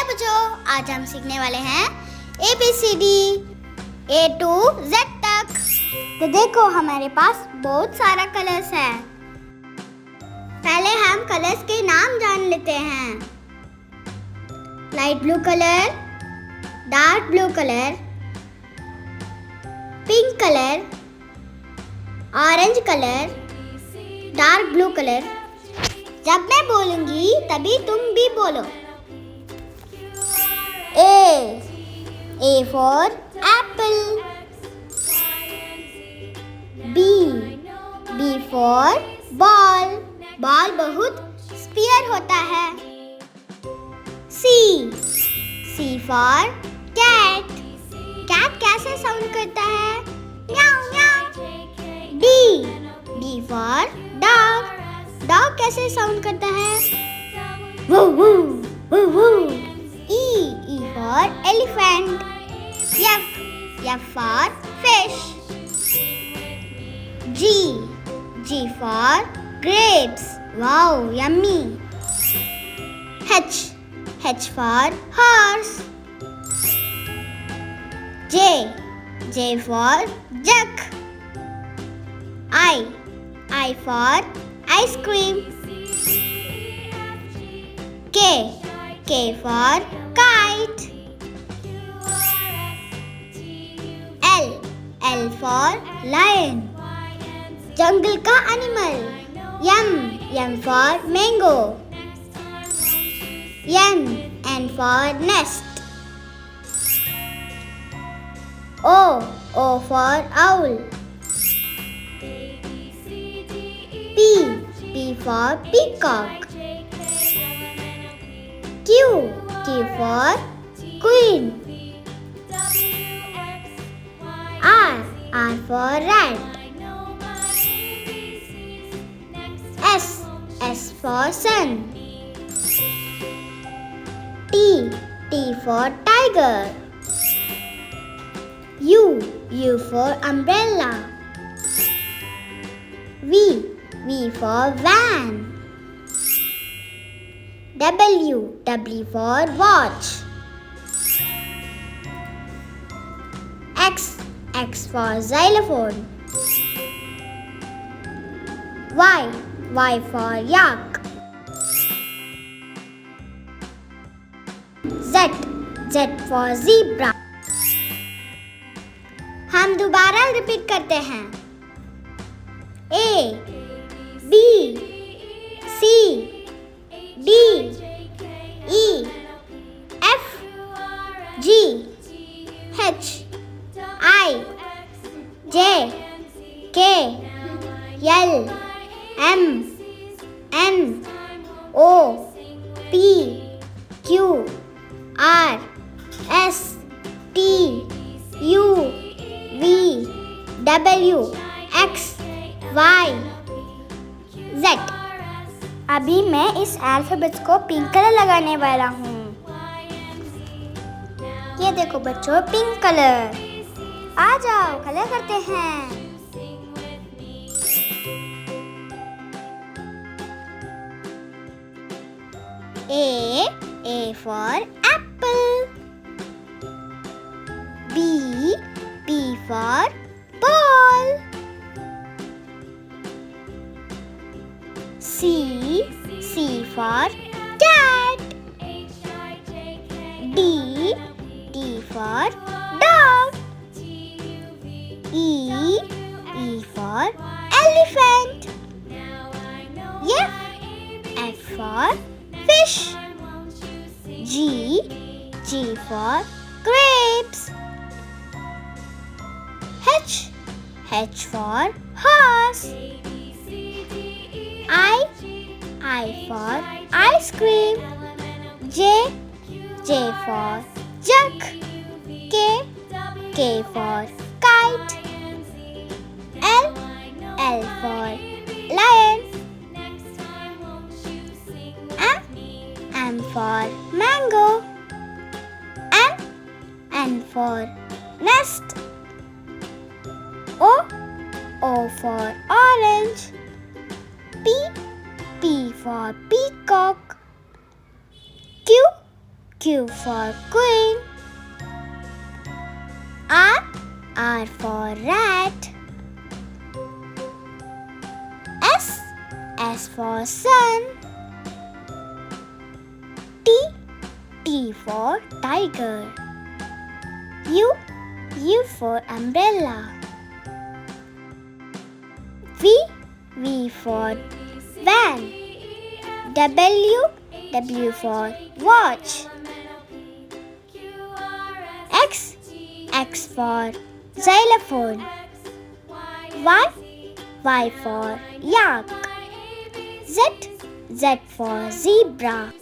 बच्चों, आज हम सीखने वाले हैं ABCD A to Z तक। तो देखो हमारे पास बहुत सारा कलर्स है। पहले हम कलर्स के नाम जान लेते हैं। Light blue colour, dark blue colour, pink colour, orange colour, dark blue colour. जब मैं बोलूंगी तभी तुम भी बोलो। A for apple. B for ball. Ball बहुत स्फीयर होता है। C for cat. कैट कैसे साउंड करता है? म्याऊ म्याऊ। D for dog. डॉग कैसे साउंड करता है? वू वू वू वू। E for elephant. F for fish. G for grapes. Wow, yummy. H for horse. J for jug. I for ice cream. K for kite. L for lion. जंगल का animal. M for mango. N for nest. O for owl. P for peacock. Q for queen. R for rat. S for sun. T for tiger. U for umbrella. V for van. W for watch. X for xylophone. Y for yak. Z for zebra. हम दोबारा repeat करते हैं। A B C D E F G H I J K L M N O P Q R S T U V W X Y Z। अभी मैं इस alphabets को pink colour लगाने वाला हूँ। ये देखो बच्चों, पिंक कलर। आ जाओ कलर करते हैं। A for apple. B for ball. C for cat. D for dog. E for elephant. F for fish. G for grapes. H for horse. I for ice cream. J for jug. K for kite. L for lion. M for mango. N for nest. O for orange. P for peacock. Q for queen. R for rat. S for sun. T for tiger. U for umbrella. V for van. W for watch. X for xylophone. Y for yak. Z for zebra.